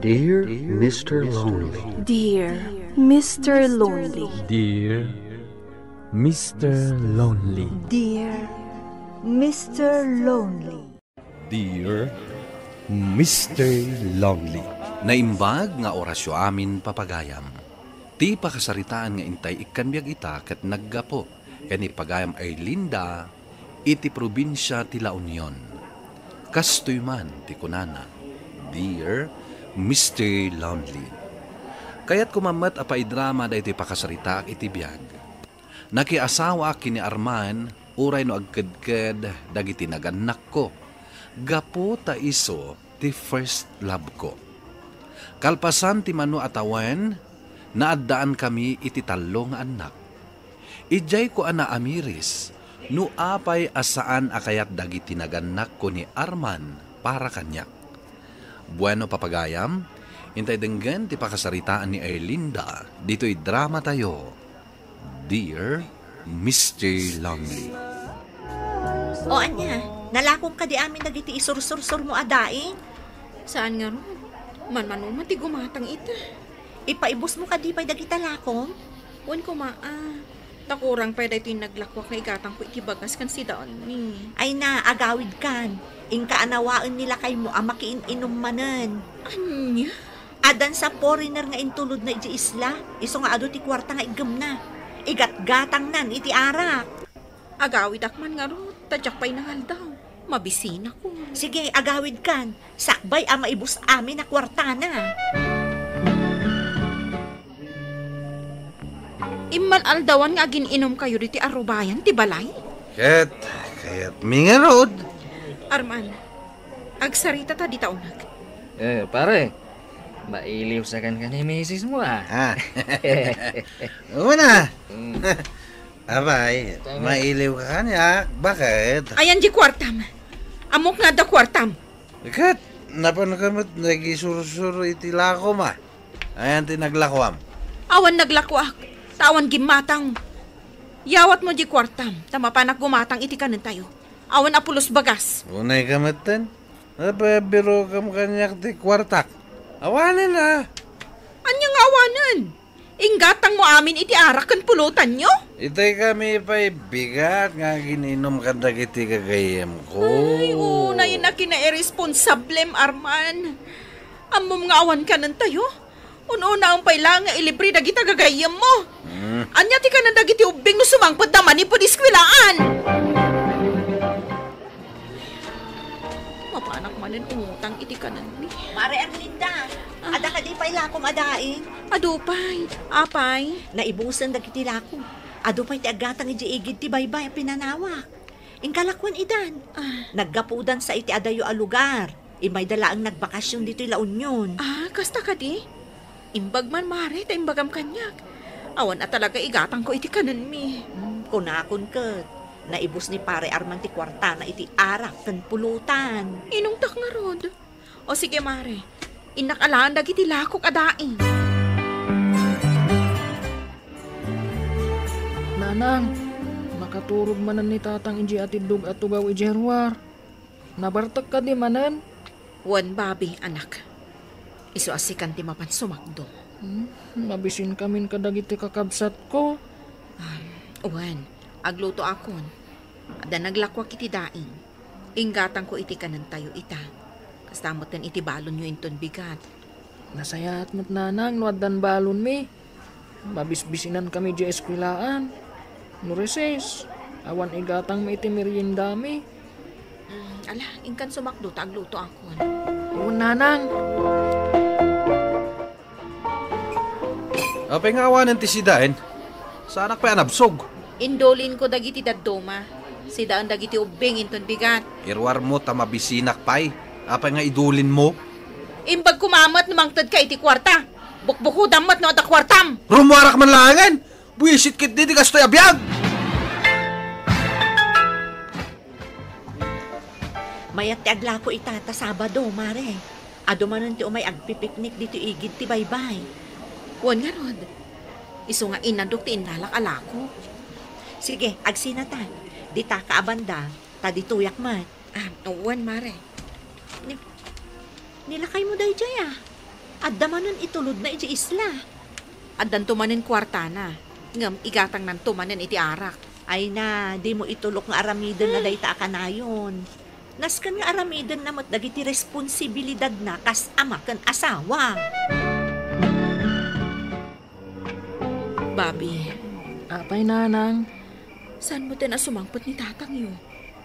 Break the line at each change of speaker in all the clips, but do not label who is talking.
Dear Mr. Lonely.
Dear Mr. Lonely.
Dear Mr. Lonely.
Dear Mr. Lonely.
Dear Mr. Lonely.
Naimbag nga orasyo amin papagayam. Ti pakasaritaan nga intay ikanbiag ita ket naggapo. Kani pagayam ay Linda, iti probinsya ti La Union. Kastoy man ti kunana. Dear Mr. Lonely. Kaya't kumamat apay drama da iti pakasarita iti biyag. Nakiasawa kini Arman, uray no agkedked dagiti naganak ko. Gapo ta iso ti first love ko. Kalpasan ti mano atawan, naaddaan kami iti talo nga anak. Ijay ko ana amiris, no apay asaan akayat dagiti naganak ko ni Arman para kanyak. Bueno papagayam, intay denggan ti pakasaritaan ni Erlinda, dito'y drama tayo. Dear Mr. Lonely.
O anya, nalakong ka di amin dagiti isur-sur-sur mo adaing.
Saan nga ron? Man-manuman ti gumatang ita.
Ipaibos mo ka di pa'y dagita lakong?
Wan ko takurang pa ito yung naglakwak na igatang ko ikibagas kan si Daon ni.
Ay na, agawid kan. Ingka anawaan nila kay mo amakiin-inom manen.
Anya?
Adan sa foreigner nga intulod na iti isla, iso nga ado ti kwarta nga igam na. Igat-gatang nan iti arak.
Agawid akman nga ron, tadyak pa'y nangal daw. Mabisina ko.
Sige, agawid kan. Sakbay ama ibus amin na kwarta na.
Iman aldawan nga gininom kayo diti arubayan, ti balay?
Kaya't mingarod.
Arman, agsarita ta di taunag.
Pare, mailiw sa kan ni misis mo
Una. Abay, mailiw ka kanya. Bakit?
Ayan di kwartam. Amok nga da kwartam.
Ikat, napanagamit nagisuro-suro iti lako ma. Ayan tinaglakwam.
Awan naglakwak, tawan gimatang. Yawat mo di kwartam, tamapanak gumatang iti kanin tayo. Awan apulos bagas.
Unay kamatan. Napabiro kam kanyak ti kwartak. Awanin na.
Anyang awanan? Inggatang mo amin iti arak kan pulutan nyo?
Itay kami pa'y bigat nga gininom ka dagiti kagayam ko.
Ay, una yun na kina-irresponsablem, Arman. Amom nga awan ka ng tayo. Una ang pailang nga ilibre dagita gagayam mo. Anya ti ka ng dagiti ubing no sumangpad naman ni padiskwilaan. Mapanak manin umutang iti ka ng ni.
Mare Erlinda, ada ka di pa'y lakom adaing.
Adupay, apay.
Naibusan dagiti lakom. Adupay ti agatang iti igid ti baybay pinanawak. Ingkalakwan idan. Naggapudan sa iti adayo a lugar. Imay dala ang nagbakasyon dito La Union.
Kasta ka di? Imbag man mare, ta imbagam kanyak. Awan at talaga igatang ko iti kanan mi.
Kunakon ket. Naibus ni pare Arman ti kwarta na iti arak kan pulutan.
Inong tak nga rod. O sige mare, inakalaan dagiti lakok adaing.
Nanang, makaturog manan ni tatang inji atidug at tugaw ijerwar. Nabartak ka di manan?
Wan babi, anak. Isu asikan ti mapan sumakdo.
Mabisin kamin kadagiti kakabsat ko.
Wan, agluto akon. Ada naglakwak iti daing. Inggatang ko iti kanan tayo ita. Kastamotan iti balon nyo inton bigat.
Nasayat mo't nanang, nuaddan balon mi. Mabisbisinan kami di eskwilaan. Nureses, awan igatang may iti merienda mi.
Ala, ingkan sumakdo, tagluto akon.
Oo, nanang.
Apay nga awanan ti sidain. Sa anak pa anabsog.
Indolin ko dagiti daddoma. Si daan dagiti ubing inton bigat.
Irwar mo tamabisinak pay. Apay nga idulin mo.
Imbag kumamat namangtad ka iti kwarta. Bukbuko damat no ata kwartam.
Rumuarak man langan. Buisit kit di kastoy abiyag.
Mayat ti aglako itata Sabado, mare. Ado manan ti umay agpipiknik dito igid ti baybay.
Wan nga rod. Isu nga inandok ti inlalak alako.
Sige, agsinatan. Di ta kaabanda, ta dituyak mat.
Wan mare.
Nilakay mo dahi jaya. At damanon itulod na iti isla.
Addan tumanen kwartana. Ngam igatang nan tumanen iti arak.
Ay na, di mo itulok nga aramiden na dayta akanayon. Naskan nga aramiden na dagiti responsibilidad na kas ama ken asawa.
Bobby,
Apay nanang,
saan mo din sumangpot ni tatang yo?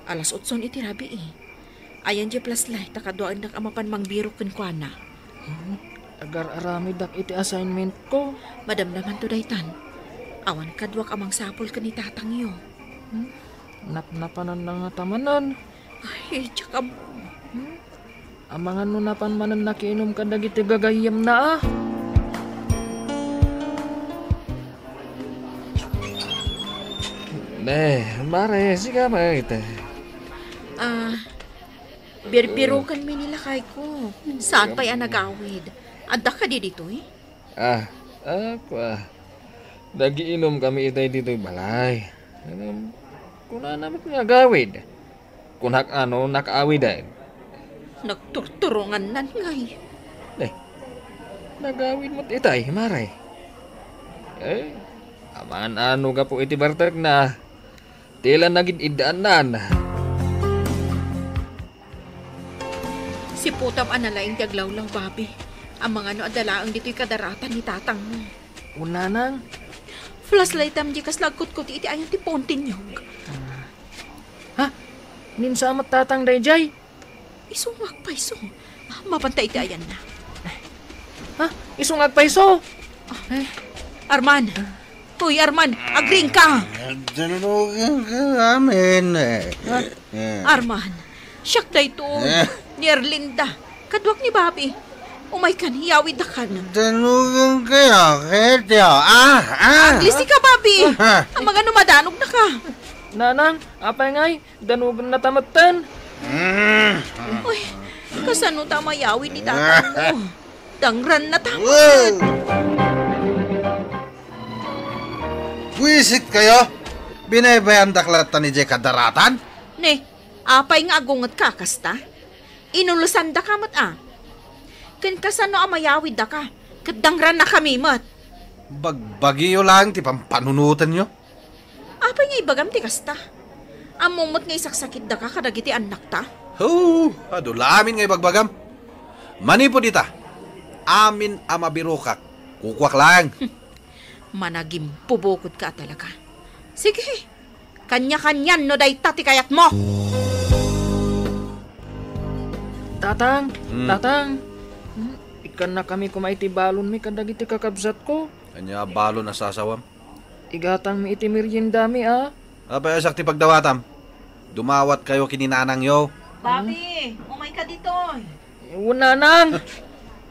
Alas 8 iti rabi eh. Ayan di plaslay, takadoan na amapan mangbiro ken kuana.
agar arami dak iti assignment ko.
Madamdaman to daytan. Awan kadwak amang sapol ken ni tatang yo.
Napnapanan na nga tamanan.
Ay, tsaka
Amangan no napan manan nakiinom ka dagiti gagayem na ah.
Mare, siga ba ito?
birbirukan mi nila kay ko. Saan pa yan nag-awid? Adda ka di dito eh?
Nagiinom kami itay dito balay. Kuna namin nga gawid. Kunak nakaawid ay.
Nagturturungan nan ngay.
Nagawid mo't itay, maray. Amangan ka po iti bartak na. Tila naging idaanan.
Si putam analaing tiaglawlaw, Bobby. Ang mga adalaang dito'y kadaratan ni tatang mo.
Una nang,
Flashlight am di kas lagkot-kot iti ayan ti pontin nyog.
ninsamat tatang dayjay.
Isungwag pa iso. Mapantay iti ayan na.
Isungag pa iso.
Arman! Uy, Arman! Agring ka!
Danugan ka amin.
Arman! Siyak da ito. Ni Erlinda. Kadwak ni Bobby. Umay kan, hiyawid na kan.
Danugan kayo, ketyo.
Aglisi ka, Bobby! Ang mga numadanog na ka.
Nanang, apay ngay, danugan na tamatan.
Uy, kasano tama yawid ni tatang mo? Dangran na tamad.
Wisit kayo? Binabayan daklatan ni Jay kadaratan?
Ne, apay nga agungat ka, kasta? Inulusan da ka mat Ken kasano amayawid da ka? Kadangran na kami mat.
Bagbagiyo lang ti pampanunutan nyo.
Apay nga ibagam ti kasta? Amumot nga isaksakit da ka kadagiti anak ta?
Adulamin nga ibagbagam. Manipo dita. Amin amabirokak. Kukwak lang.
Managim pubukod ka talaga. Sige, kanya-kanyan no day tati kayat mo.
Tatang, ikan na kami kumaiti balon mi kadagiti kakabsat ko.
Kanya balo na sasawam.
Igatang mi iti merienda mi ah.
Apay asak ti pagdawatam. Dumawat kayo kininanang yo.
Bobby, umay ka dito.
Una nang.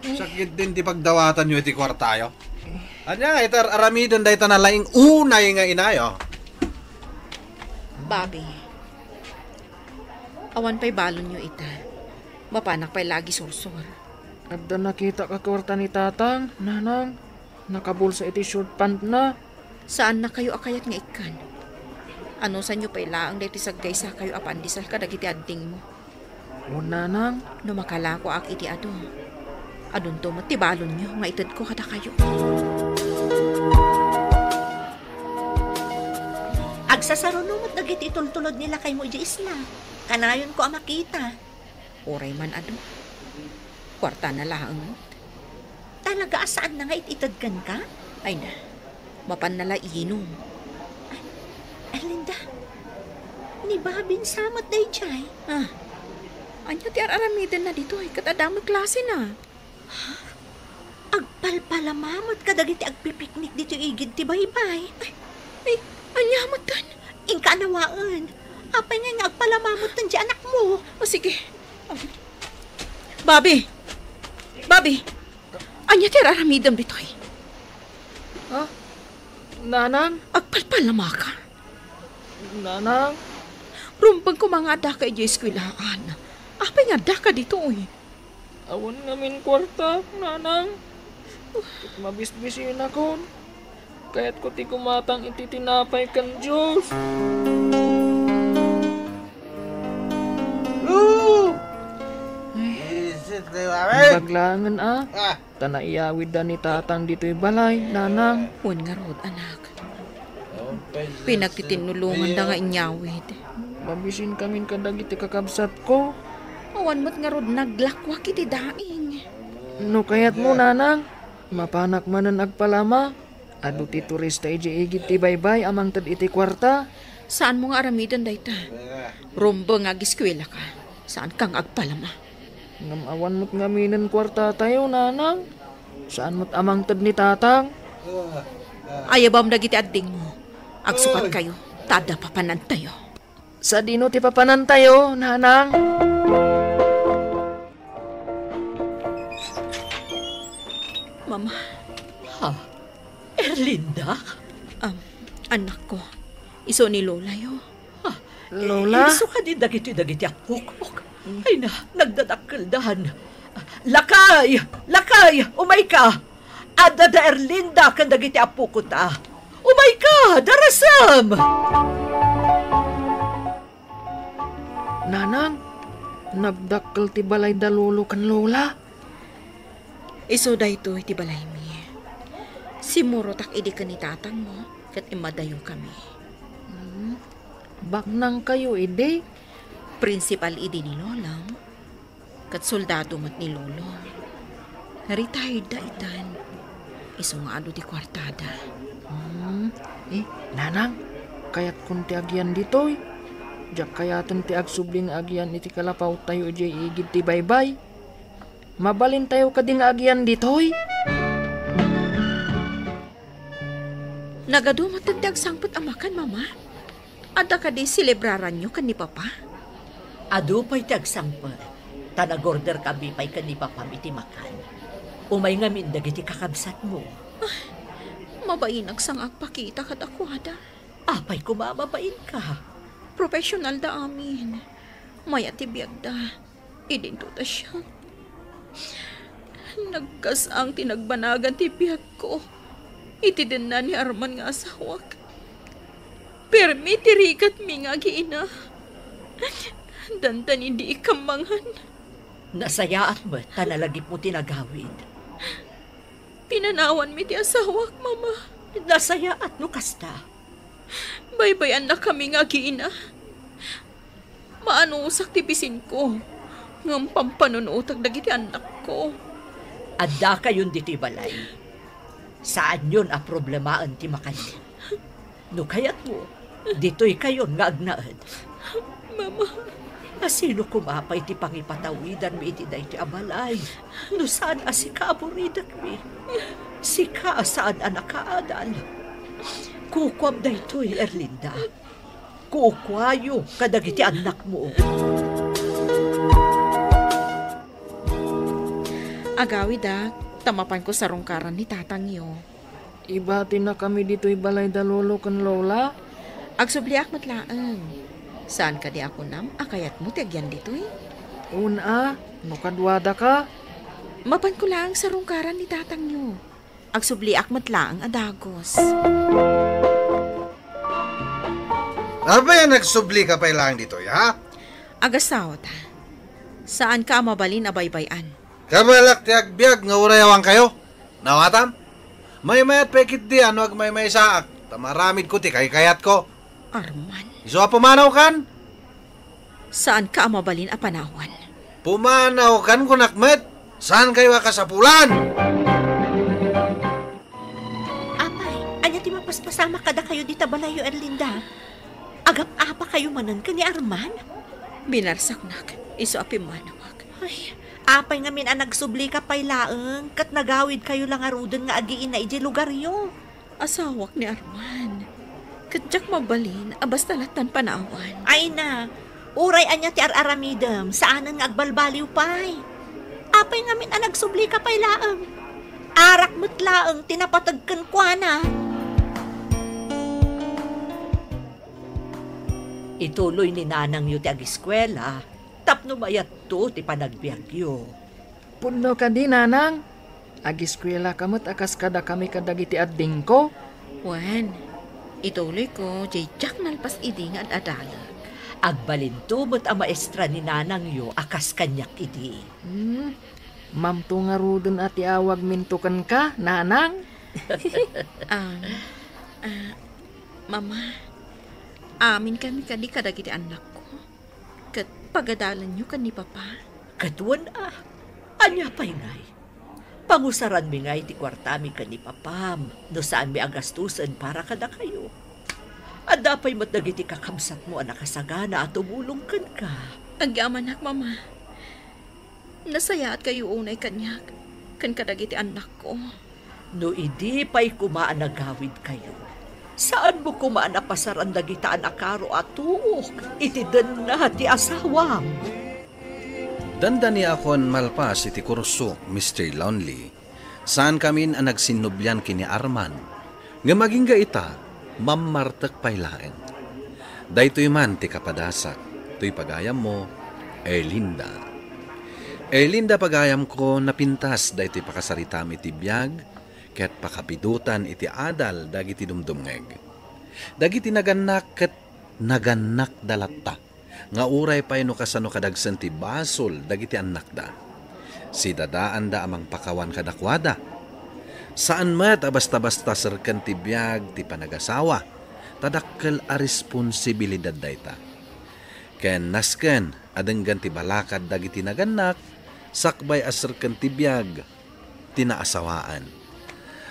Sakit din ti pagdawatan nyo iti kwartayo. Anya nga itar aramidon day tanalaing unay nga inayo.
Bobby, awan pa'y balon nyo ita. Mapanak pa'y lagi sursur.
Adda nakita ka kwarta ni tatang, nanang. Nakabulsa iti short pant na.
Saan na kayo akayat nga ikan? Ano sa nyo pa'y laang dati saggay sa kayo apandisal ka dagiti adding mo?
Una nang.
No makalako ak iti ado. Adun to ti balon nyo, nga itad ko kada kayo.
Agsasarunumot dagiti itultulod nila kay mo iti isla. Kanayon ko ang makita.
Oray man ado. Kwarta na laang.
Talaga asaan na nga ititadgan ka?
Ay na, mapan nala iinom.
Erlinda, ni Babin samat day chay.
Anya ti aramiden na dito ay katadamag klase na.
Agpalpalamamot ka dagiti agpipiknik dito igid ti baybay.
Ay, anyamat tan.
Ingka nawaan. Apay nga agpalamamot tan di anak mo.
O sige. Bobby! Anya ti aramiden dito ay.
Nanang,
Agpalpalama ka.
nanang.
Rumpag ko mga ada ka iyo eskwilaan. Apay nga ada ka dito ay.
Awan ngamin kwarta, nanang. Mabisbisin ako. Kaya't ko ti kumatang iti tinapay kan Diyos. Baglangan Tanaiyawid da ni tatang dito'y balay, nanang.
Wan nga rod, anak. Pinagtitinulungan da nga inyawid.
Mabisin kami kadagiti kakabsat ko.
Awan mo't nga rod naglakwak iti daing.
No kayat mo, nanang. Mapanak manan agpalama. Ado ti turista iji-igit ti baybay amang tad iti kwarta.
Saan mo nga aramidan dayta? Rumbo nga giskwela ka. Saan kang agpalama?
Ngamawan mo't ngaminan kwarta tayo, nanang. Saan mo't amang tad ni tatang?
Ayabam dagiti adding mo. Agsukat kayo. Tada papanan tayo.
Sa dino ti papanan tayo, nanang.
Mama.
Ha? Erlinda?
Anak ko. Iso ni Lola yo.
Lola?
Iso ka din dagiti apukok. Ay na, nagdadakkeldahan. Lakay! Lakay! Umay ka! Ada da Erlinda kan dagiti apukot Umay ka! Darasam!
Nanang, nagdakkel ti balay dalolo kan Lola.
Iso da ito iti balay mi. Simuro tak idi ka ni tatang mo. Kat imadayo kami.
Baknang kayo, ide?
Principal idi ni Lolang. Kat soldado mat ni Lolo. Retired da itan. Iso nga ado di kwartada.
Nanang, kayat kun ti agyan ditoy. Diyak kayatan ti agsubling agyan iti kalapaw tayo iti igid ti baybay. Mabalin tayo kading agyan ditoy.
Nagadumat ang agsangpot amakan, mama. Ada ka di celebraran nyo kan ni papa?
Ado pa'y tagsangpot. Tanagorder kami pa'y kan ni papa iti makan. Umay nga mindag iti kakabsat mo.
Mabainag sang agpakita kat ako, ada.
Apay kumababain ka.
Professional da amin. Maya tibiyag da. Idinto da siya. Nagkasang tinagbanagan tibiyag ko. Iti din na ni Arman nga asawak. Permi tirikat mi nga giina. Dandan hindi ikamangan.
Nasayaan mo, tanalagip mo tinagawid.
Pinanawan mi ti asawak, mama.
Nasayaan no kasta.
Baybayan na kami nga giina. Maano usak tipisin ko. Ngam pampanunutak dagiti anak ko.
Adda kayon diti balay. Saan yun a problemaan ti makan? No kayat mo, dito'y kayon nga agnaad.
Mama.
Asino kumapay ti pangipatawidan mi iti dahi ti abalay? No saan asika aburidak mi? Sika saan anakaadal? Kukwam daytoy, Erlinda. Kukwayo kadagiti anak mo.
Agawi da, tamapan ko sa rungkaran ni tatang yo.
Ibati na kami dito'y balay dalolo kan Lola.
Agsubliak matlaan. Saan ka di ako nam? Akayat mo tiagyan dito'y?
Una, nukadwada ka.
Mapan ko lang sa rungkaran ni tatang yo. Agsubliak matlaang adagos.
Ano ba yan nagsubli ka pa ilang dito, ha?
Agasaw ta. Saan ka mabalin abaybayan?
Kabalak ti agbyag nga urayawang kayo. Nawatam? May mayat pekit di ano ag may saak. Tamaramid ko ti kayat ko.
Arman.
Iso pumanaw kan?
Saan ka mabalin a panawan?
Pumanaw kan kunakmet. Saan kayo kasapulan?
Apay, anya ti mapaspasama kada kayo di tabalayo, Erlinda. Agap-apa kayo manan ka ni Arman?
Binarsak nak. Iso api manawag.
Ay, apay nga min ang nagsubli ka pay laeng. Kat nagawid kayo lang aruden nga agiin na iji lugar yo.
Asawak ni Arman. Kadyak mabalin, abas talatan panawan.
Ay na, uray anya ti araramidem, saanan nga agbalbaliw pay. Apay nga min ang nagsubli ka pay laeng. Arak mo't laeng, tinapatagkan kwa na. Ituloy ni nanang yu ti agiskwela, tapno mayat to ti panagbiagyo.
Puno ka di, nanang. Agiskwela kamot akas kada kami kadagiti adding ko.
Wan, ituloy ko, jay jak nalpas idi nga adalag.
Agbalintubot ang maestra ni nanang yo akas kanyak idi.
Ma'am to nga rudon ati awag mintukan ka, nanang.
Mama, amin kami kadi kadagiti anak ko. Kat pagadalan nyo kan ni Papa.
Katuan anya pa'y ngay. Pangusaran mi ngay ti kwartami ka ni Papam, no saan mi agastusan para kada kayo. Ada pa'y matagiti kakamsat mo anak kasagana at tumulong kan ka.
Agyamanak, Mama. Nasaya at kayo unay kanyak. Kan kadagiti anak ko.
No idi pa'y kumaan nagawid kayo. Saan mo kumaan na pasaran dagita anak karo at tuok? Itidan na ti asawam.
Dandani akon malpas iti kurso, Mr. Lonely. Saan kamin ang nagsinubyan kini Arman? Nga maging ita, mamartak pailaen. Daytoy man ti kapadasak, to'y pagayam mo, Erlinda. Erlinda pagayam ko napintas daytoy pakasaritam iti biyag, ket pakapidutan iti adal dagiti dumdumngeg. Dagiti naganak ket naganak dalatta. Nga uray pay no kasano kadagsan ti basol dagiti anak da. Si dadaan da amang pakawan kadakwada. Saan met basta-basta serken ti biag ti panagasawa, tadakkel a responsibilidad dayta. Ken nasken adenggan ti balakad dagiti naganak, sakbay aserken ti biag tinaasawaan.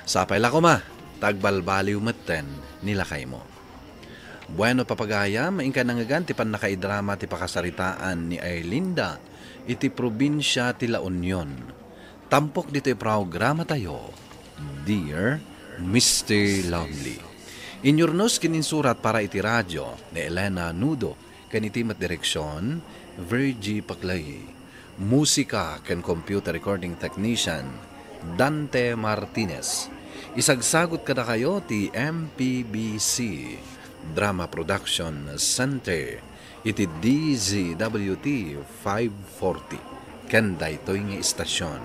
Sapay lako ma, tagbalbaliw metten nilakay mo. Bueno papagaya, maingka nangagan ti panakaidrama ti pakasaritaan ni Erlinda iti probinsya ti La Union. Tampok dito programa tayo. Dear Mr. Lonely. Inyurnos kininsurat para iti radyo ni Elena Nudo, kanitimat direksyon, Virgie Paclay. Musika ken computer recording technician, Dante Martinez. Isagsagot kada kayo ti MPBC Drama Production Center iti DZWT 540 ken daytoy nga istasyon.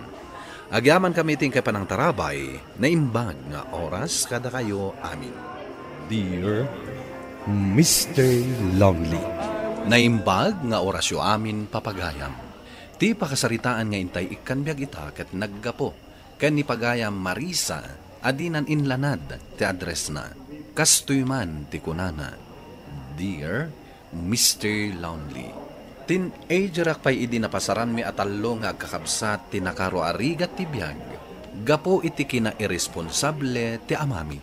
Agyaman kami ting kapanang tarabay na imbag nga oras kada kayo amin.
Dear Mr. Lonely.
Naimbag nga orasyo amin papagayam. Ti pakasaritaan nga intay ikanbiag ita ket naggapo ken ni pagayam Marisa adinan inlanad ti address na. Kastoy man ti kunana. Dear Mr. Lonely. Teenager pay idi napasaran mi atallo nga agkakabsat ti nakaroarigat ti biag. Gapo iti kina irresponsable ti amami.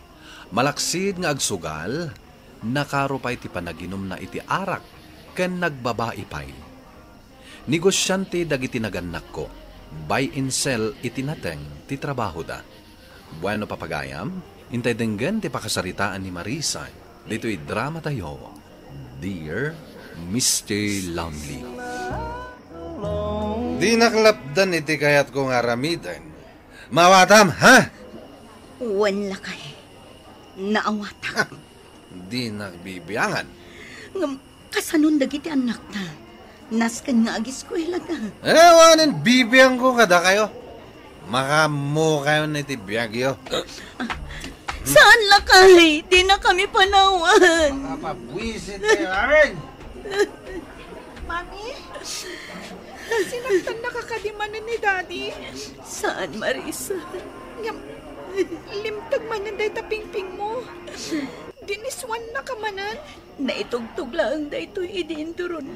Malaksid nga agsugal, nakaro pay ti panaginom na iti arak, ken nagbabae pay. Negosyante dagiti naganak ko, buy and sell iti nateng ti trabaho da. Bueno papagayam, intay denggan ti pakasaritaan ni Marisa, dito'y drama tayo. Dear Mr. Lonely.
Di naklapdan iti kayat kong aramidan. Mawatam, ha?
Wan lakay. Naawatan.
Di nagbibiyangan.
Kasanon dagiti anak na. Naskan nga agis ko ilaga.
Wanin bibiyang ko kada kayo. Makamu kayo na iti biyagyo.
Saan lakay? Di na kami panawan.
Makapabwisit kayo amin.
Mami, sinaktan na kakadimanan ni Daddy.
Saan, Marisa?
Limtag manan day tapingping mo. Diniswan na kamanan.
Naitugtog lang day to'y idinturon.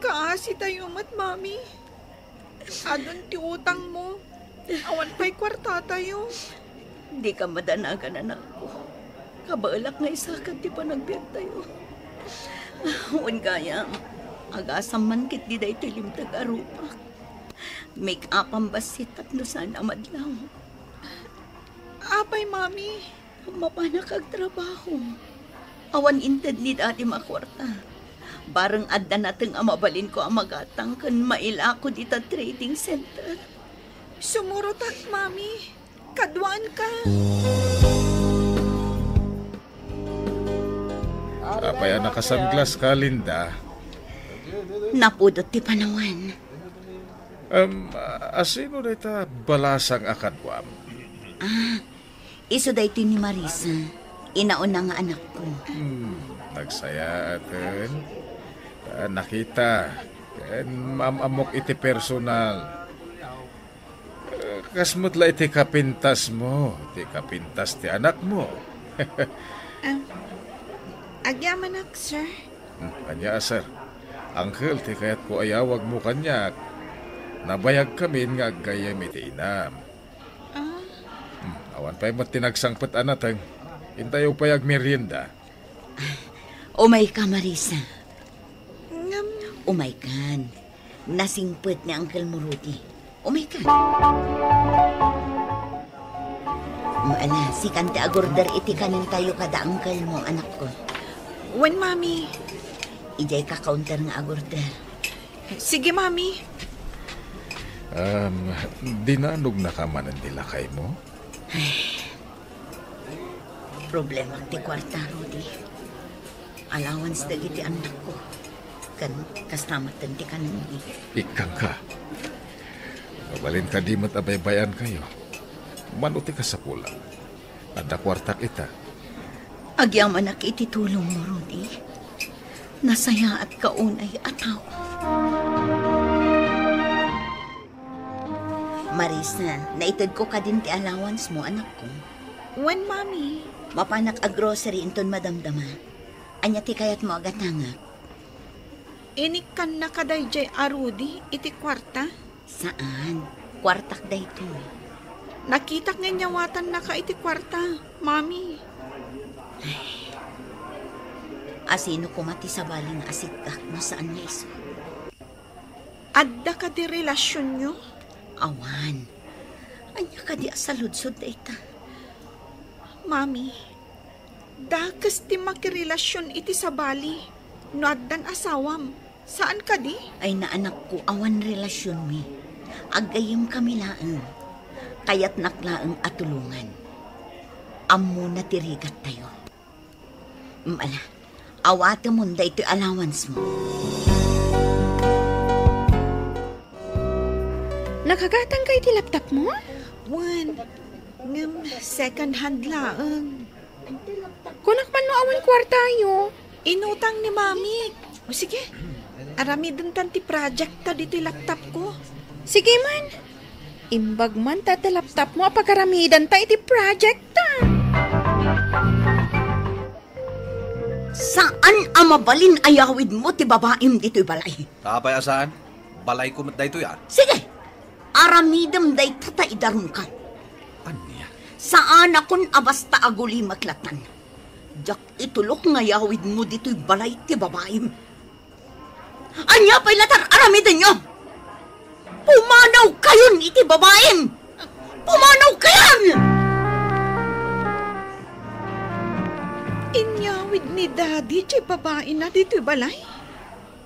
Kaasi tayo mat, Mami. Adon ti utang mo. Awan pa'y kwarta tayo.
Di ka madanagan, anak ko. Kabalak nga isakat ti panagbiag tayo. Huwag kaya, agasam man kit di day ito'y limtag arupak. Make up ang basit at nusan amadlaw.
Apay, Mami.
Mapanak ag trabaho. Awan inted ni dati makwarta. Barang adda nateng amabalin ko ang magatang kan maila ko dita trading center.
Sumurutat, Mami. Kadwaan ka.
Apay nakasunglass ka, Linda.
Napudot ti panawan.
Asino na ita balasang akadwam?
Iso da ito ni Marisa. Inaon na nga anak ko.
nagsaya atin. Nakita. Amok iti personal. Kasmut la iti kapintas mo. Iti kapintas ti anak mo.
Agyaman ak, sir.
Kanya, sir. Uncle, ti kayat ko ayawag mo kanya. Nabayag kami nga gayam iti inam. Awan pa'y mat tinagsangpat anatang. Intayo pa'y agmerienda.
Umay ka, Marisa. Umay kan. Nasingpet ni Uncle Muruti. Umay ka. Maala, si Kante agorder iti kanin tayo kada uncle mo, anak ko.
When, Mami?
Ijay ka counter nga agorder.
Sige, Mami.
Dinanog na ka man ang dilakay mo?
Problema ti kwarta, Rudy. Allowance dagiti anak ko. Kastamatan ti kanin ni.
Ikang ka. Mabalin ka di matabaybayan kayo. Manuti ka sa pulang. Anda kwartak ita.
Agyaman ak iti tulong mo, Rudy. Nasaya at kaunay ataw. Marisa, naitad ko ka din ti allowance mo, anak ko.
When, Mami?
Mapanak a grocery inton madamdama. Anya ti kayat mo agatangak.
Inikan na kaday jay arudi iti kwarta?
Saan? Kwartak day to.
Nakitak nga nyawatan na ka iti kwarta, Mami.
Asino kumati sa baling asikak na saan nga iso?
Adda ka di relasyon nyo?
Awan. Anya ka di asaludsod day ta.
Mami, dakas ti makirelasyon iti sa bali. No addan asawam. Saan ka di?
Ay na anak ko, awan relasyon mi. Agayim kami laang. Kaya't naklaang atulungan. Ammo na tirigat tayo. Ala, awata mo da ito allowance mo.
Nakagatang ka iti laptop mo? One. Second hand laang. Kunak man no awan kwartayo. Inutang ni Mami. O sige, aramidon tanti project ta dito laptop ko. Sige man. Imbag man ta laptop mo apagkaramidan ta iti project ta.
Saan ang mabalin ayawid mo ti babaim dito'y balay?
Tapay asaan? Balay ko mat da ito yan.
Sige, aramidam day tataidarong ka.
Anya?
Saan akon abasta aguli maklatan? Jak itulok nga yawid mo dito'y balay ti babaim. Anya pa'y latar aramidan nyo! Pumanaw kayon iti babaim! Pumanaw kayon!
Inyawid ni Daddy ti babae na dito'y balay?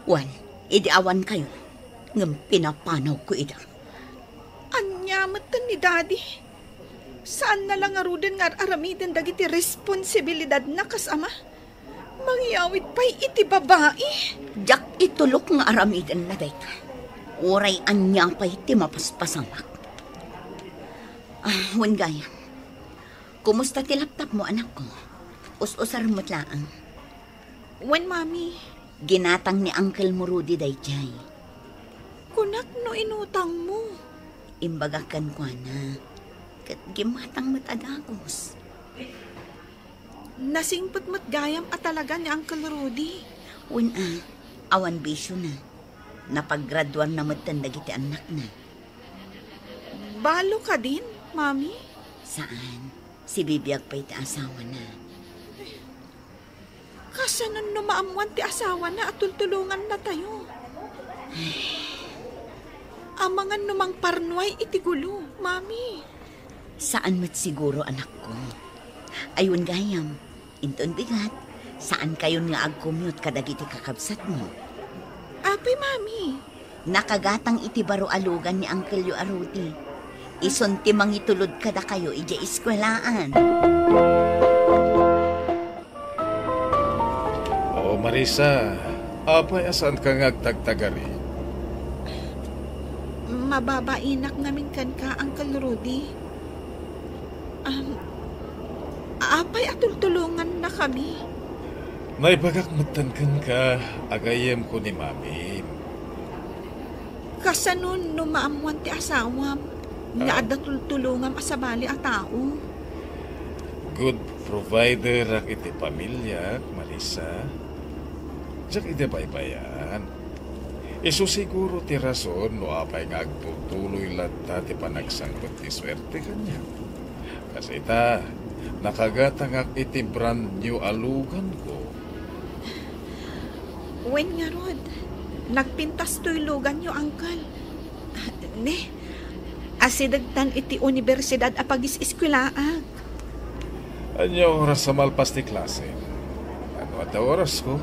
Wan, idiawan kayo. Ngam pinapanaw ko ida.
Anyamatan ni Daddy. Saan na lang aruden nga aramidan dagiti responsibilidad na kasama? Mangyawid pa'y iti babae.
Jak itulok nga aramidan na dayta. Uray anya pa'y iti mapaspasamak. Wan gaya. Kumusta ti laptop mo, anak ko? Us-usar mo't laang.
Wan, Mami?
Ginatang ni Uncle Murudi dayjay.
Kunak no inutang mo.
Imbagakan ko na. Kat gimatang matadagos.
Nasingput mo't gayam at talaga ni Uncle Rudy.
Awan bisyo na. Napaggraduan na matandagiti anak na.
Balo ka din, Mami?
Saan? Si Bibiyag pa'y ti asawa na.
Kasanan no maamuan ti asawa na at tultulungan na tayo. Amangan numang parnoy iti gulo, Mami.
Saan mat siguro, anak ko? Ayun gayam, inton bigat, saan kayon nga ag-commute kadagiti kakabsat mo?
Apay, Mami.
Nakagatang iti baro alugan ni Uncle Yu Aruti. Ison ti mangitulod kada kayo ija eskwelaan.
O Marisa, apay asan ka ngagtagtagari?
Mababainak namin kan ka, Uncle Rudy. Apay atultulungan na kami.
Naibagak matangkan ka, agayem ko ni Mami.
Kasanon no maamuan ti asawam, nga adda tultulungam asabali a tao.
Good provider rak iti pamilya, Marisa. Diyak iti baybayan. Isu siguro ti rason no apay nga agtutuloy lata ti panagsangkot ti swerte kanya. Kasi ita, nakagatangak iti brand new alugan ko.
Wen nga rod, nagpintas to'y lugan nyo, Uncle. Ne, asidagtan iti universidad a pagis-iskwilaag.
Anyo oras sa malpas ti klase. Ano at oras ko?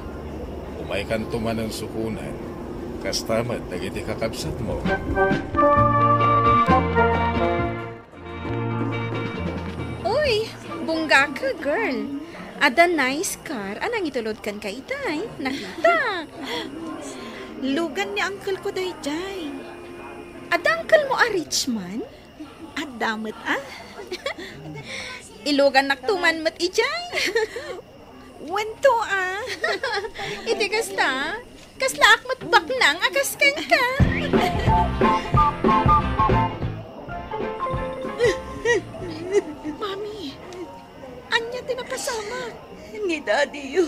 Umay kan tuman ng sukunan. Kastamad, nagiti kakabsat mo.
Uy, bungga ka, girl. Ada nice car. Anang itulod kan ka itay? Nakita. Lugan ni uncle ko day jay. Ada uncle mo a rich man? Adamot Ilugan naktuman mat ijay. Wento Iti kasta. Kasla akmat baknang akaskan ka. Mami, anya tinapasama.
Ni Daddy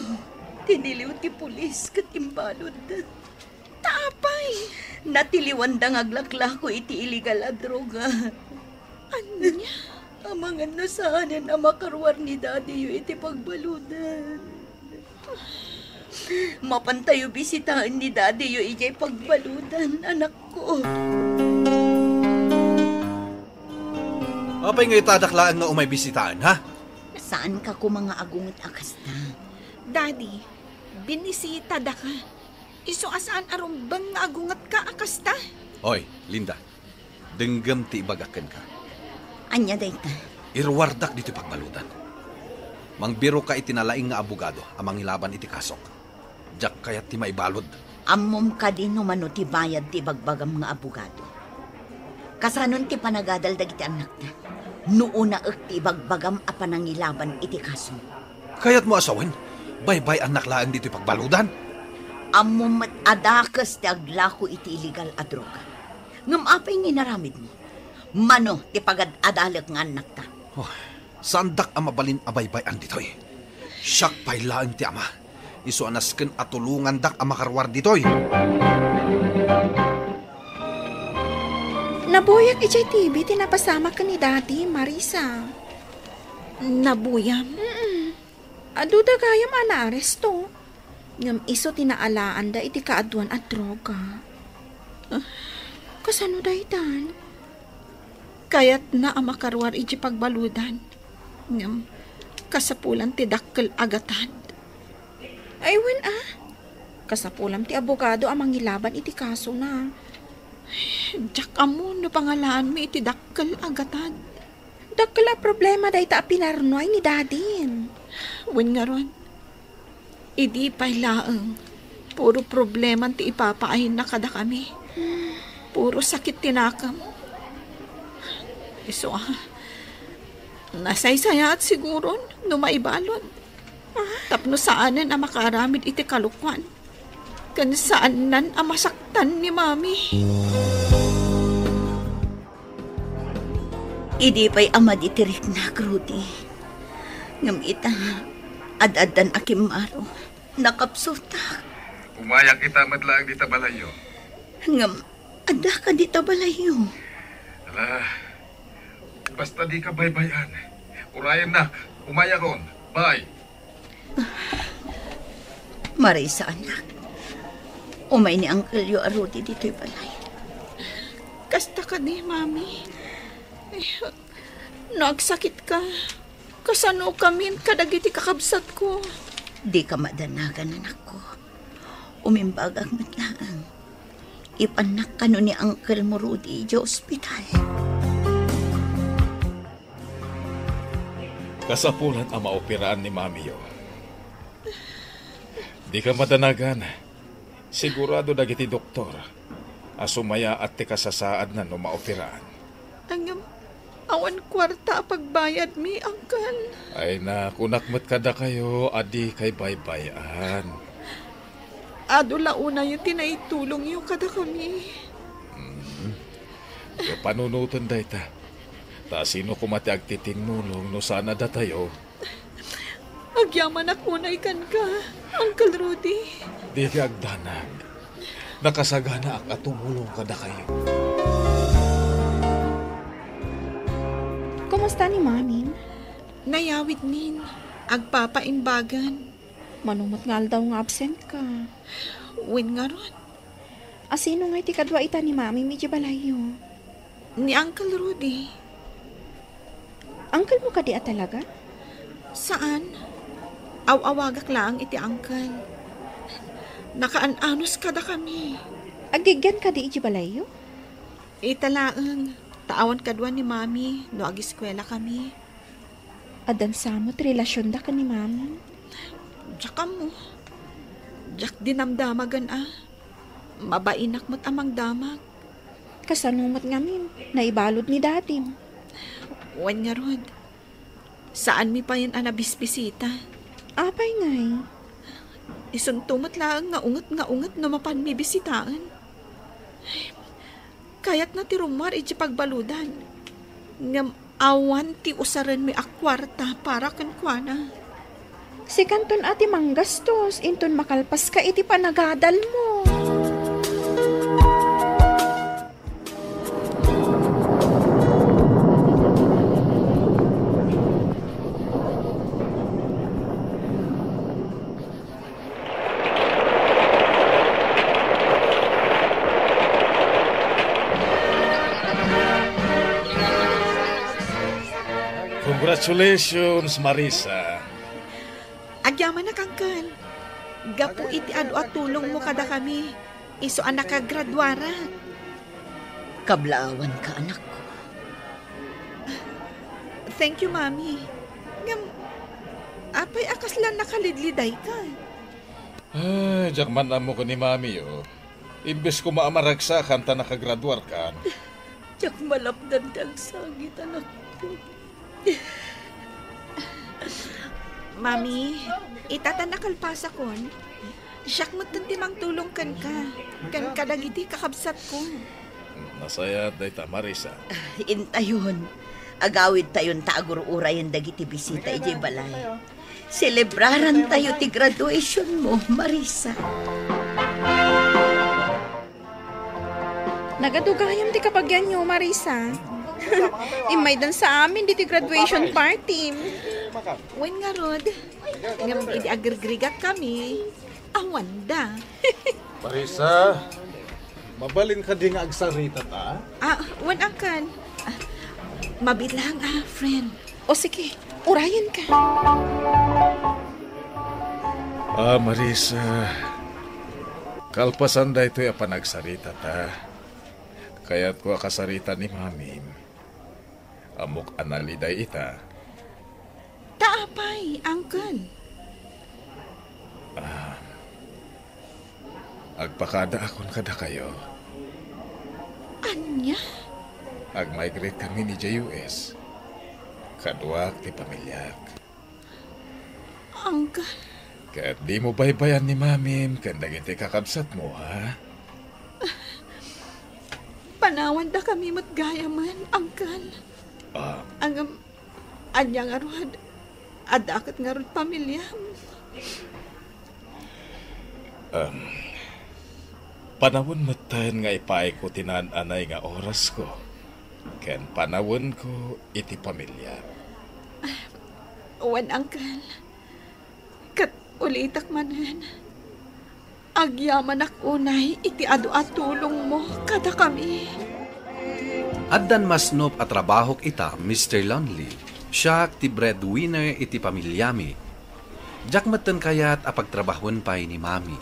tiniliw ti pulis katimbalod.
Taapay.
Natiliwandang aglakla ko iti illegal a droga.
Anya?
Amangan na saanan ang makarwar ni Daddy iti pagbaludan. Mapantayo bisitahan ni Daddy ijay pagbaludan, anak ko.
Apay nga itadaklaan nga umay bisitaan, ha?
Saan ka ko mga agungot akasta?
Daddy, binisita da ka. Iso asaan arumbang nga agungat ka akasta?
Hoy, Linda. Denggam ti ibagakan ka.
Anya dayta?
Irwardak dito pagbaludan. Mangbiro ka itinalaing nga abogado amang ilaban iti kasok. Diyak kayat ti maibalod.
Ammom ka din numano ti bayad ti bagbagam nga abogado. Kasanon ti panagadal dagiti anak na. Nuuna ti bagbagam a panangilaban iti kaso.
Kayat mo asawin, baybay anak laan dito pagbaludan.
Ammom mat adakas ti aglako iti illegal a droga. Ngam apay nginaramid mo. Mano ti pagad-adalag nga anak ta.
Oh, sandak ang mabalin abaybay ang ditoy. Siyak pailaan ti ama. Isu anasken atulungan dak ang makarwar ditoy.
Nabuyak ijay TV, tinapasama ka ni Daddy, Marisa. Nabuyam? Aduda gayam anaresto. Ngam iso tinaalaan da iti kaaduan at droga. Kasano da itan? Kayat na ang makarwar iti pagbaludan. Ngam kasapulan ti dakkel agatan. Ay, win kasapulam ti abogado ang mangilaban iti kaso na. Diyak amon no pangalaan mi iti dakkel agatan. Dakkel a problema day ta pinarnoy ni Daddy. Win nga ron. Idi pa'y laeng. Puro problema ti ipapaahin na kada kami. Puro sakit tinakam. Iso nasaysaya at siguro no maibalon. Tapno saanan ang makaramid iti kalukwan. Kan saanan ang masaktan ni Mami.
Idi pa'y amad itirik na, Rudy. Ngam ita, ad-adan akimaro, nakapsutak.
Umayak ita madlaang di tabalayo.
Ngam, ada ka di tabalayo.
Ala, basta di ka baybayan. Urayan na, umayak ron. Bye.
Marisa, anak. Umay ni Uncle Yo Arudi dito'y balay.
Kasta ka ni, Mami. Nagsakit ka. Kasano kami kadagiti kakabsat ko.
Di ka madanagan, anak ko. Umimbag ang matlaang. Ipanak ka ni Uncle mo Rudy sa ospital.
Kasapulan ang maopiraan ni Mami Yo. Di ka madanagan. Sigurado dagiti doktor. Asumaya at ti kasasaad na no maopiraan.
Awan kwarta pagbayad mi, Uncle.
Ay na, kunakmat kada kayo, adi kay baybayan.
Ado launa yung tinaitulong yung kada kami.
E panunutan day ta. Ta sino kumati agtitinulong no sana da tayo.
Agyaman ako na ikan ka, Uncle Rudy.
Di ka agdanag. Nakasagana ang atumulong kada kayo.
Kumusta ni Mami?
Nayawid nin, agpapaimbagan.
Manumot nga daw nga absent ka.
Win nga ron.
Asino nga iti kadwa ita ni Mami medyo balayo?
Ni Uncle Rudy.
Uncle mo ka di talaga?
Saan? Aw-awagak lang iti Uncle. Nakaanos kada kami.
Agigyan ka di iti balayo?
Italaang. Taawan kadwa ni Mami, no ag-eskwela kami.
Adan samot, relasyon da ka ni Mami?
Diyak mo. Diyak dinamdamagan Mabainak mo't amang damag.
Kasanumot ngamin, naibalod ni datim.
Wan nga rod. Saan mi pa yan anabisbisita?
Apay ngay.
Isuntumot lang nga unget no mapan mi bisitaan. Kaya't na ti rumar iti pagbaludan. Ngam awan ti usaran mi akwarta para kankwana.
Si kanton ati manggastos, inton makalpas ka iti panagadal mo.
Congratulations, Marisa.
Agyaman na kangkan. Gapu iti adu at tulong mo kada kami. Iso anak ka graduara.
Kablaawan ka, anak ko.
Thank you, Mami. Ngam, apay akas lang nakalidliday ka.
Ay, jakman na mo ko ni Mami, oh. Imbes ko maamaragsa kanta nakagraduar ka.
Jak malapdan dag sagit, anak ko.
Mami, itataнаkalpasa kon. Siyak mo tantimang tulong kan ka. Kan kadagiti kakabsat ko.
Nasaya day ta, Marisa.
Intayon. Agawid tayon taagur-urayan dagiti bisita iti balay. Celebraran tayo ti graduation mo, Marisa.
Nagadugayam ti kapagyan nyo, Marisa. Imaydan sa amin diti graduation party.
Wen nga rod. Ngam idi agirgrigat kami. Awanda.
Marisa, mabalin ka din nga agsarita ta?
Wen angkan. Mabilang friend.
O sige, urayan ka.
Marisa. Kalpasan da ito'y apanagsarita ta. Kaya't ko akasarita ni Mami. Amok analiday ita.
Taapay, Uncle.
Agpakada akon kada kayo.
Anya?
Ag-migrate kami ni JUS. Kaduak ti pamilyak.
Uncle.
Kaya't di mo baybayan ni Mami kanda iti kakabsat mo, ha?
Panawan da kami matgayaman, Uncle. Anya nga rod. Adakat nga rod pamilya.
Panawon matayan nga ipaay ko tinananay nga oras ko. Ken panawon ko iti pamilya.
Wan, Uncle. Kat ulitak manan. Agyaman ak unay iti adu at tulong mo kada kami.
Addan masnop at trabahok ita, Mr. Lonely. Siya ti breadwinner iti pamilyami. Jak meten kayat apagtrabahon pay ni Mami.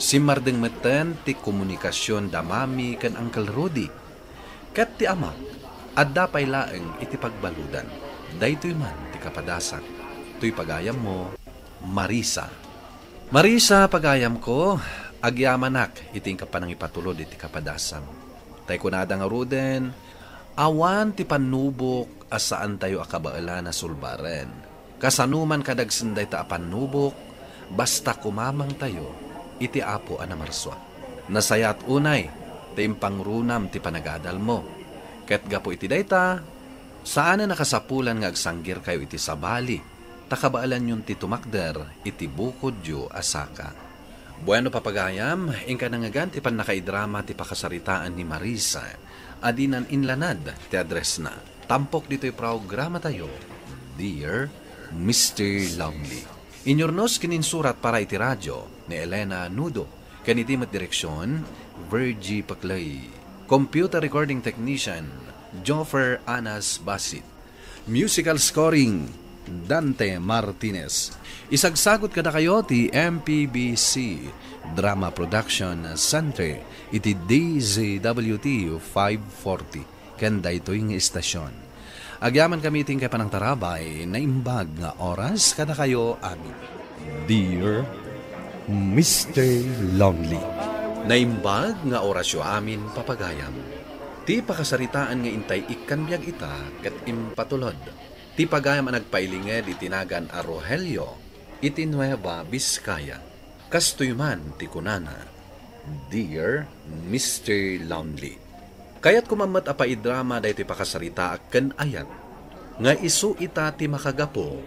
Simardeng meten ti komunikasyon da Mami kan Uncle Rudy. Kat ti ama, adda pay laeng iti pagbaludan. Daytoy man ti kapadasan. Tuy pagayam mo, Marisa. Marisa, pagayam ko, agyamanak iting kapanang ipatulod iti kapadasam. Tay kunada nga ruden, Awan ti panubok asaan tayo akabaala na sulbaren. Kasanuman kadagsenday ta panubok, basta kumamang tayo, iti apo anamarswa. Nasayat unay, ti impangrunam ti panagadal mo. Ket gapo iti dayta, saan na nakasapulan nga agsanggir kayo iti sabali, takabaalan yun ti tumakder, iti bukod yu asaka. Bueno papagayam, ingka nangagan ti panakaidrama ti pakasaritaan ni Marisa, adinan inlanad ti address na. Tampok dito'y programa tayo, Dear Mr. Lonely. Inyornos kininsurat para iti radyo ni Elena Nudo, kanitimat direksyon, Virgie Paclay. Computer recording technician, Joffer Anas Basit. Musical scoring, Dante Martinez. Isagsagot kada kayo ti MPBC Drama Production Center iti DZWT 540 kanda ito'y istasyon. Agyaman kami iting kay panang tarabay na imbag nga oras kada kayo amin.
Dear Mr. Lonely.
Naimbag nga orasyo amin papagayam. Ti pakasaritaan nga intay ikanbyag ita ket impatulod. Ti pagayam ang nagpailinged itinagan a Rogelio iti Nueva Vizcaya. Kastoy man ti kunana. Dear Mr. Lonely. Kaya't kumamat apaidrama dahi ti pakasarita ken ayat nga isu ita ti makagapo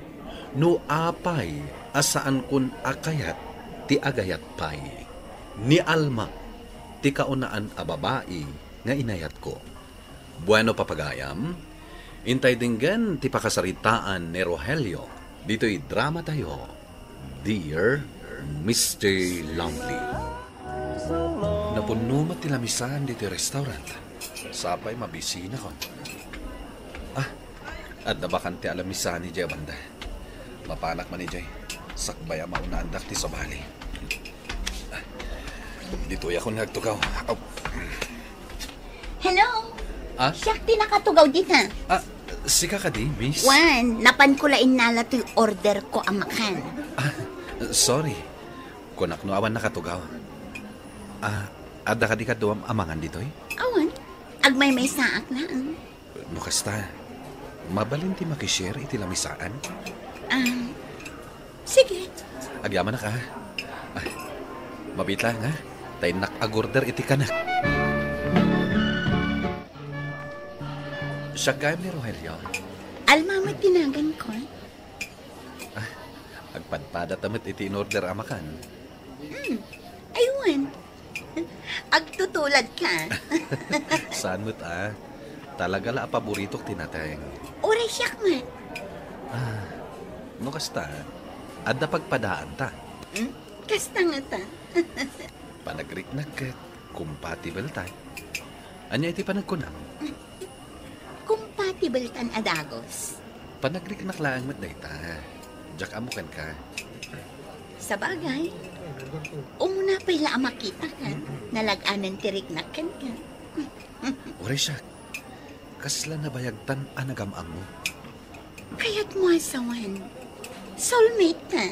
no apay asaan kun akayat ti agayat pay. Ni Alma, ti kaunaan a babae nga inayat ko. Bueno papagayam, intay dinggan ti pakasaritaan ni Rogelio. Dito'y drama tayo, Dear Mr. Lonely. Napunumat ti lamisan dito restaurant. Sapay mabisina kon. At nabakan ti alamisan ni Jay Banda. Mapanak man ni Jay. Sakbaya maunaandak ti sabali. Dito ako nagtugaw.
Hello? Siyak ti nakatugaw din ha?
Sika ka di, miss?
Juan, napan ko lain nala to order ko ang makan.
Sorry. Kunak no awan nakatugaw. Adda ka di ka duwam amangan dito eh?
Awan, agmay may saak na.
Nukasta, mabalin ti makishare iti lamisaan?
Sige.
Agyaman na ka. Mabit lang ha. Tayo nak-agorder iti kanak. Siya gayam ni Rogelio.
Almama tinagan ko.
Agpadpada tamit iti in-order amakan.
Aywan. Agtutulad ka.
Saan mo't talaga la paborito tinatayang.
Oray siyak man.
No kasta, adda pagpadaan ta.
Kasta nga ta.
Panagrik ket compatible ta. Anya iti panagkunam?
Compatible tan adagos.
Panagrik laang mat day ta. Jak amukan ka.
Sa bagay, umuna pa'y la makita ka. Nalaganan tirik na kan ka.
Oray siya, kasla na bayagtan anagamang mo.
Kaya't mo asawan. Soulmate ka.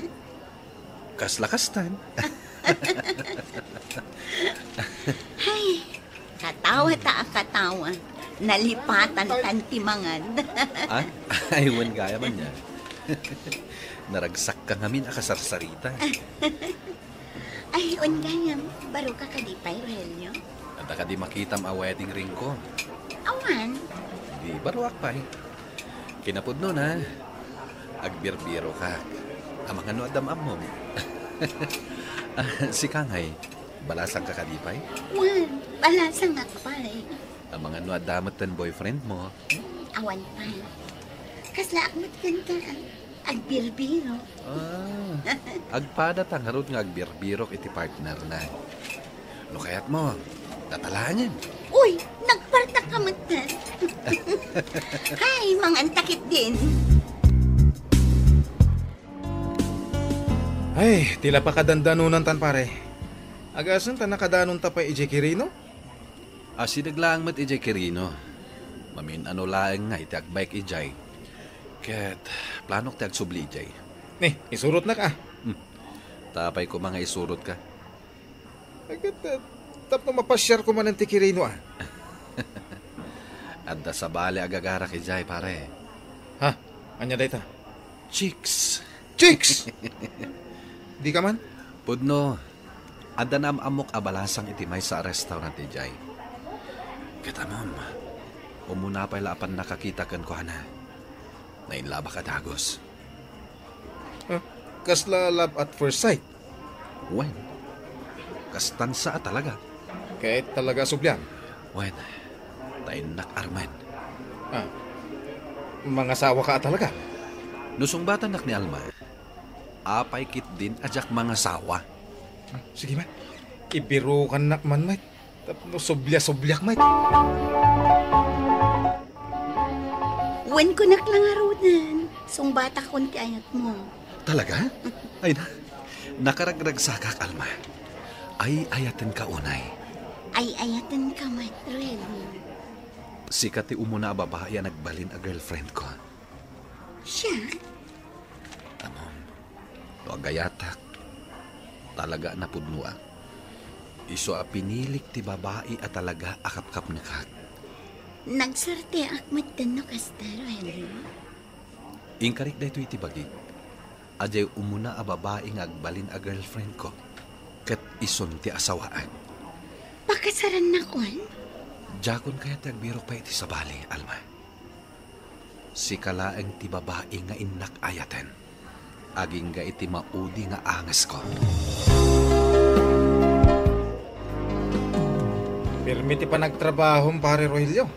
Kasla-kastan.
Ay, katawa ta katawa. Nalipatan tantimangan.
Aywan gaya man niya. Naragsak ka ngamin akasarsarita.
Aywan gaya, baro ka kadipay, Rogelio.
At ka di makitam a wedding ring ko.
Awan?
Di baro akpay. Kinapod nun ha. Agbirbiro ka. Amang ano adamam mo. Si Kangay, balasang ka kadipay?
Wan, balasang akpay.
Amang ano adamat tan boyfriend mo?
Awan pa. Kasla akmat kanta agbirbiro.
Agpada tangharod nga agbirbiro iti partner na. No kayat mo, tatalaan yan.
Uy, nagparta ka mata. Hay, mga antakit din.
Ay, tila pa kadandanunan tan pare. Agasan tan nakadanon ta pa ije Kirino?
Sinaglaang mat ijay Kirino. Mamin ano laeng nga iti agbike ijay. Ket planok ti agsubli ijay.
Isurot na ka.
Tapay ko mga isurot ka.
Agad, tapno mapasyar ko man ang ti Kirino
Adda sa bali agagara kay Jay, pare.
Ha? Anya dayta?
Chicks.
Chicks! Di ka man?
Pudno, adda na amok abalasang itimay sa restaurant ni Jay. Kita mom, umuna pa ilapan nakakita kan ko na. Nainlaba ka dagos.
Kasla love at first sight.
Wen, kastansa talaga.
Kahit talaga sublyan.
Wen, tainak Arman.
Mga sawa ka talaga.
Nusong bata nak ni Alma, apay kit din ajak mga sawa.
Sige man, ibiro ka nak man, mate. Tapos sublia-subliak, mate.
Wen ko naklangarunan. Sungbata kon ti ayat mo.
Talaga? Ay na, nakaragrag sakak, Alma. Ay ayaten ka unay.
Ay ayatan ka, Matrel.
Sikat ti umuna babae nagbalin a girlfriend ko.
Siya?
Tamon, wagayatak. Talaga na pudnua. Iso a pinilik ti babae at talaga akap-kap na kag.
Nagsarte akmat dan no kastaro, Henry.
Ingkarik da ito iti bagig. Ajay umuna a babae ngagbalin a girlfriend ko. Kat ison ti asawaan.
Pakasaran na kon?
Jakon kaya tagbiro pa iti sa bali, Alma. Si kalaeng ti babae nga inak ayaten. Aging ga iti maudi nga angas ko.
Permiti pa nagtrabaho, pare Rogelio.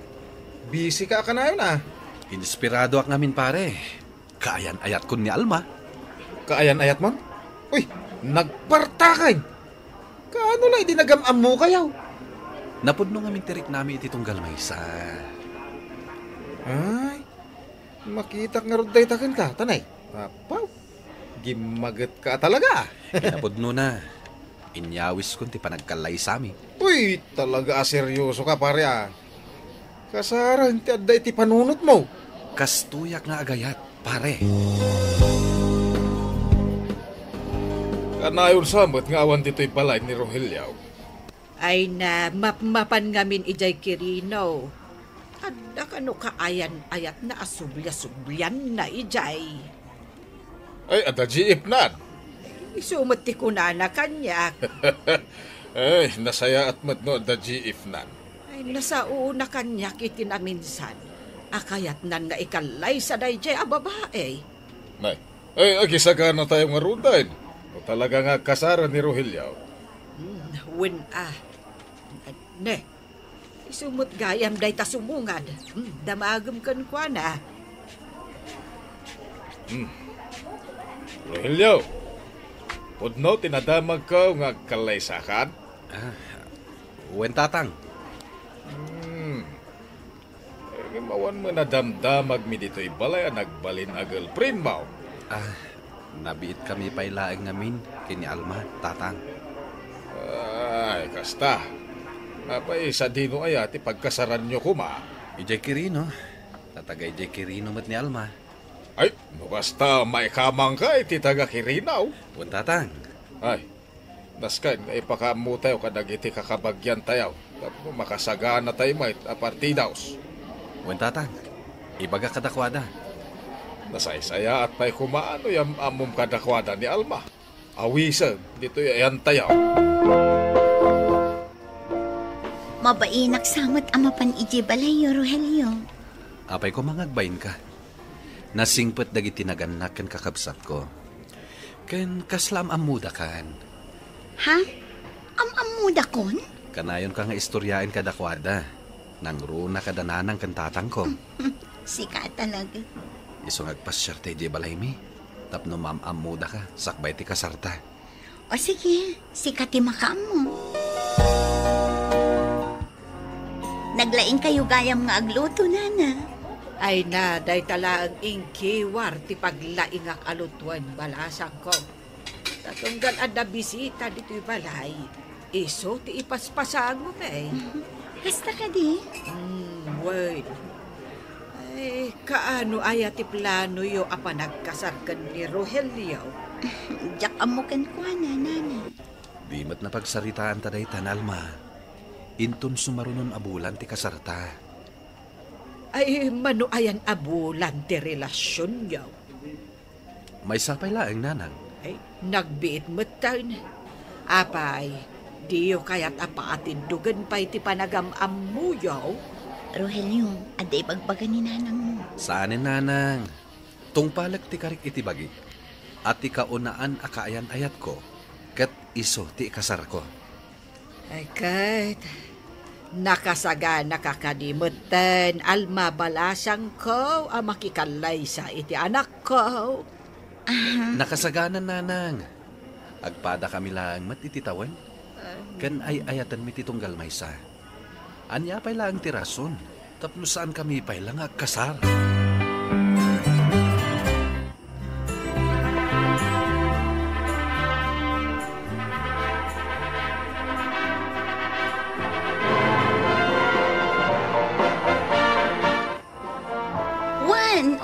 Busy ka na yun,
Inspirado ak ngamin, pare. Kaayan ayat kun ni Alma.
Kaayan ayat mon? Uy, nagpartakay. Kaano lang idinagam mo kayaw?
Napudno ngamin tirik nami iti tunggal maysa.
Ay, makita nga roday takin ka, tanay. Papaw, gimagat ka talaga.
Napudno na. Inyawis kun ti panagkalay sami.
Uy, talaga seryoso ka, pare. Kasaran ti adda iti panunot mo.
Kastuyak nga agayat, pare.
Kanayon samot nga awan dito'y balay ni Rogelio.
Ay na, mapan ngamin ijay Kirino. Adda ka no kaayan ayat na asublia-sublian na ijay.
Ay, ada jiipnan.
Isumot ti kunana kanyak.
Ay, nasaya at matno ada jiipnan.
Ay, nasa una kanyak itinaminsan. Akayat nan nga ikalay sa dayjay a babae.
Nay, ay, agisaga na tayo nga rundain. O talaga nga kasara ni Rogelio.
Ne, isumot gayam day ta sumungad. Damagam kan kwa na.
Rogelio, pudno tinadamag ka nga kalaysakan?
Wen tatang.
Mawan mo na damdamag mi dito'y balay nagbalin a girlfriend mo.
Nabiit kami pailaeng ngamin kini Alma, tatang.
Ay, kasta. Apay, sa dino ay ati pagkasaran nyo kuma.
Ijay Kirino. Tatagay Ijay Kirino mat ni Alma.
Ay, basta maikamang ka, iti taga Kirinaw.
Wen tatang.
Ay, naskan, ay pakamutayo kadag iti kakabagyan tayo. Tapos makasagana tayo may partidaos.
Wen tatang, ibaga kadakwada.
Nasaysaya at pa'y kumaano yung amom kadakwada ni Alma. Awisan, dito yan tayo.
Mabainak samot amapan iji balay, Rogelio.
Apay ko mangagbayin ka. Nasingpet dagiti naganak kan kakabsat ko. Ken kaslam amuda kan.
Ha? Amuda kon?
Kanayon ka nga istoryain kadakwada. Nangruna kadananang kan tatang ko.
Sika talaga.
Iso ngagpasyerte di balay mi. Tapno amuda ka, sakbay ti kasarta.
O sige, sika ti makam mo. Naglaing kayo gayam nga agluto, nana.
Ay na, day tala ang ingkiwar ti paglaing ak alutuan balasang ko. Tatunggal ada bisita dito'y balay. Iso ti ipaspasang mo kay.
Kasta ka di?
Wait. Ay, kaano aya ti plano yo apa nagkasarkan ni Rogelio?
Diyak amukan ko na, nana.
Di mat na pagsaritaan taday Alma. Intun sumarunon abulan ti kasarta.
Ay, mano ayan abulan ti relasyon yaw.
May sapay laeng nanang.
Ay, nagbiit mo taon. Apay, diyo kaya't apaatindugan pa iti panagam-am mo yaw.
Rogelio, aday bagbagan ni nanang mo.
Saanin nanang? Tungpalag ti karik iti bagi. At ti kaunaan akaayan ayat ko. Kat iso ti kasar ko.
Ay, kahit nakasagana kakadimutan, almabalasang ko, makikalay sa iti anak ko.
Nakasaganan nanang. Agpada kami lang matititawan. Kan ay ayatan mi titunggal maysa. Anya pay lang tirason. Tapno saan kami pay lang agkasar.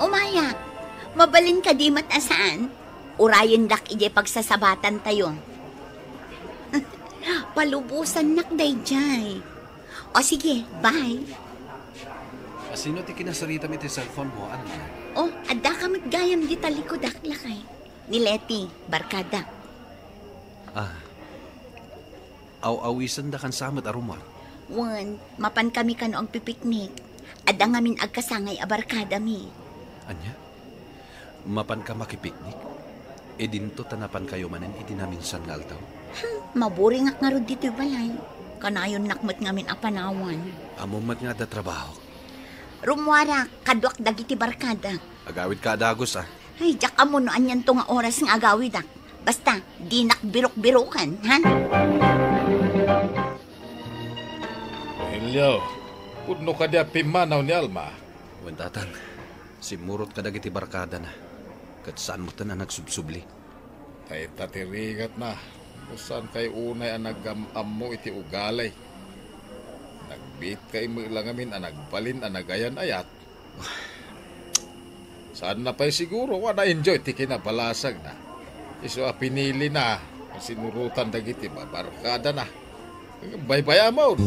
Umaya, mabalin ka di matasaan. Urayan dak ije pagsasabatan tayo. Palubusan nak dayjay. O sige, bye.
Sino ti kinasarita mi ti cellphone mo, ano?
O, adda ka maggayam di talikod aklakay. Ni Leti, barkada.
Aw-awisan da kan samot arumar.
Wan, mapan kami kano ang pipiknik. Adda ngamin agkasangay a barkada mi.
Anya? Mapan ka makipiknik? E dinto tanapan kayo manen iti naminsan nga altaw?
Maburing ak nga rod dito'y balay. Kanayon nakmat ngamin apanawan.
Amumat nga da trabaho.
Rumwara, kadwak dagiti barkada.
Agawid ka adagos
Ay, jak amo no anyan to nga oras nga agawid ak. Basta, di nakbirok-birokan, han?
Rogelio, pudno ka dia pimanaw ni Alma.
Wentatang, simurot ka dagiti barkada na. Kat saan mo na nagsubsubli?
Ay tatirigat na. Saan kay unay ang nagam-am mo iti ugalay. Nagbit kay mo lang amin ang nagbalin ang nagayan ayat. Saan na pa'y siguro wala enjoy ti kinabalasag na. Iso pinili na. Sinurutan dagiti barkada na. Bye-bye mo.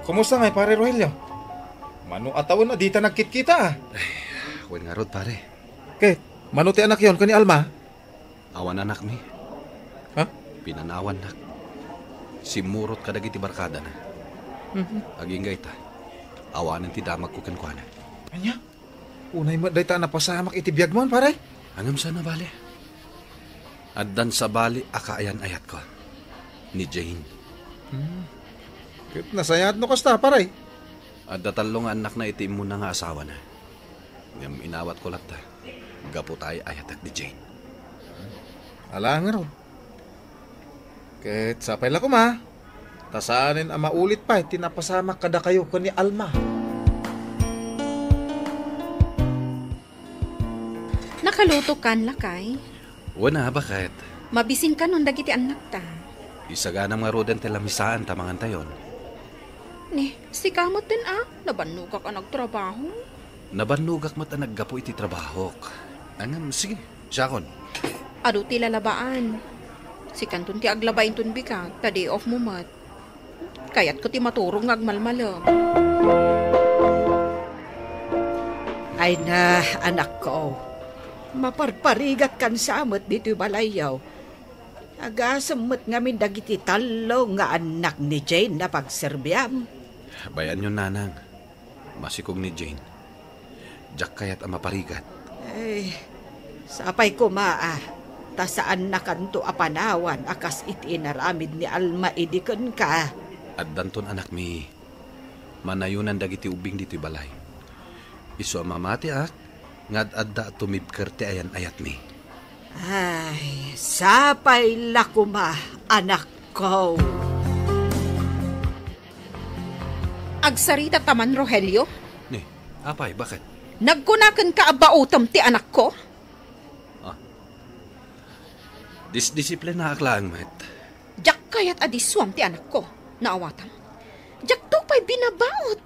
Kumusta ngay pare Rogelio? Mano atawon na dita nagkit-kita
Wen nga rod pare.
Ket, mano ti anak yon kani Alma?
Awan anak mi.
Ha?
Pinanawan nak. Simurot ka dagiti barkada na. Agingay ta. Awanan ti damag ko kankwana.
Anya? Unay mo dayta napasamak iti biyag mo pare?
Angam sana bali. Addan sa bali akaayan ayat ko. Ni Jane.
Ket nasayat no kasta pare.
Adda talong anak na iti mo na nga asawa na. Ngam inawat ko lata. Gapo tayo ayatak ni Jane.
Ala nga ron. Ket sapay la ko ma. Tasaanin ang maulit pa tinapasamak kada kayo kani Alma.
Nakaluto kan lakay.
Wana bakit?
Mabisin ka nun dagiti anak ta.
Isagana nga rodan telamisaan tamangan tayon.
Ni, si kamot din nabanugak ang nagtrabaho.
Nabanugak mat ang naggapo iti trabaho. Angam, sige, siyakon.
Ado ti lalabaan. Si kanton ti aglabain tun bika, ta day off mo mat. Kayat ko ti maturong agmalmalam.
Ay na, anak ko. Maparparigat kan samot dito balayaw. Agasamot ngamin dagiti talo nga anak ni Jane na pagserbyam.
Bayan yun nanang. Masikog ni Jane. Diyak kayat ang maparigat.
Ay, sapay ko tasaan na kanto apanawan akas iti inaramid ni Alma idikon ka.
At danton anak mi. Manayunan dagiti ubing dito'y balay. Iso mamati ngad adda tumibker ti ayan ayat mi.
Ay, sapay lakuma, anak ko.
Agsarita taman, Rogelio.
Ni, apay, bakit?
Nagkunakan ka abautam ti anak ko?
Disdisiplina aklang, met.
Jak kayat adiswam ti anak ko. Naawatan. Jak to pa'y binabaot.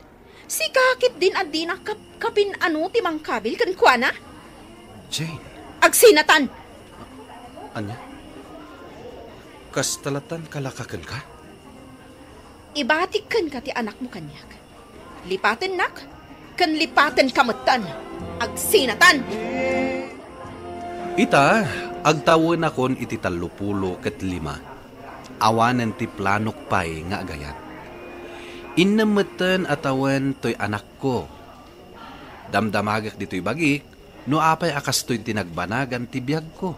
Si kakit din adina kapin ano ti mangkabil kan kuana.
Jane.
Agsinatan.
Anya? Kastalatan kalakakan ka?
Ibatik kan ka ti anak mo kanyak. Lipaten nak, kan lipaten kamutan. Agsinatan.
Ita, agtawon akon iti 35. Awanan ti planok pay nga agayat. Inamutan atawan to'y anak ko. Damdamagak dito'y bagik, no apay akas to'y tinagbanagan ti biyag ko.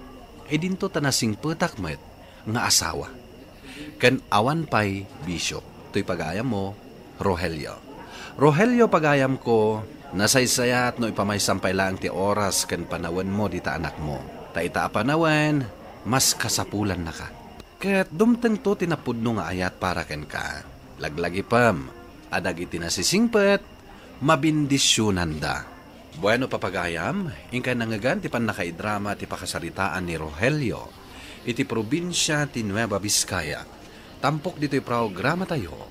E dinto tanasing petak met, nga asawa. Kan awan pay bisyo, to'y pagayam mo, Rogelio. Rogelio pagayam ko, nasaysayat no ipamay-sampay lang ti oras kan panawan mo dita anak mo. Taita panawan, mas kasapulan na ka. Ket dumteng to tinapudno nga ayat para ken ka. Laglagi pam, adag iti nasisingpet, mabindisyonan da. Bueno papagayam, ingka nangagan ti pan nakaidrama ti pakasaritaan ni Rogelio, iti probinsya ti Nueva Vizcaya. Tampok dito'y programa tayo,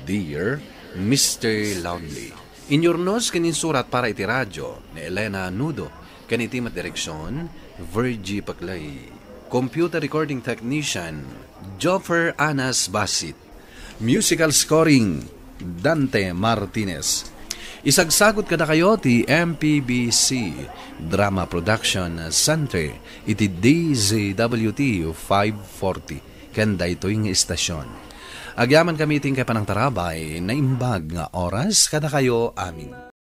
Dear Mr. Lonely. Inyornos kaninsurat para iti radyo ni Elena Nudo, kanitimat direksyon, Virgie Paclay. Computer recording technician, Joffer Anas Basit. Musical scoring, Dante Martinez. Isagsagot kada kayo ti MPBC Drama Production Center iti DZWT 540 kanda ito'y istasyon. Agyaman kami ting kay panang tarabay na imbag nga oras kada kayo amin.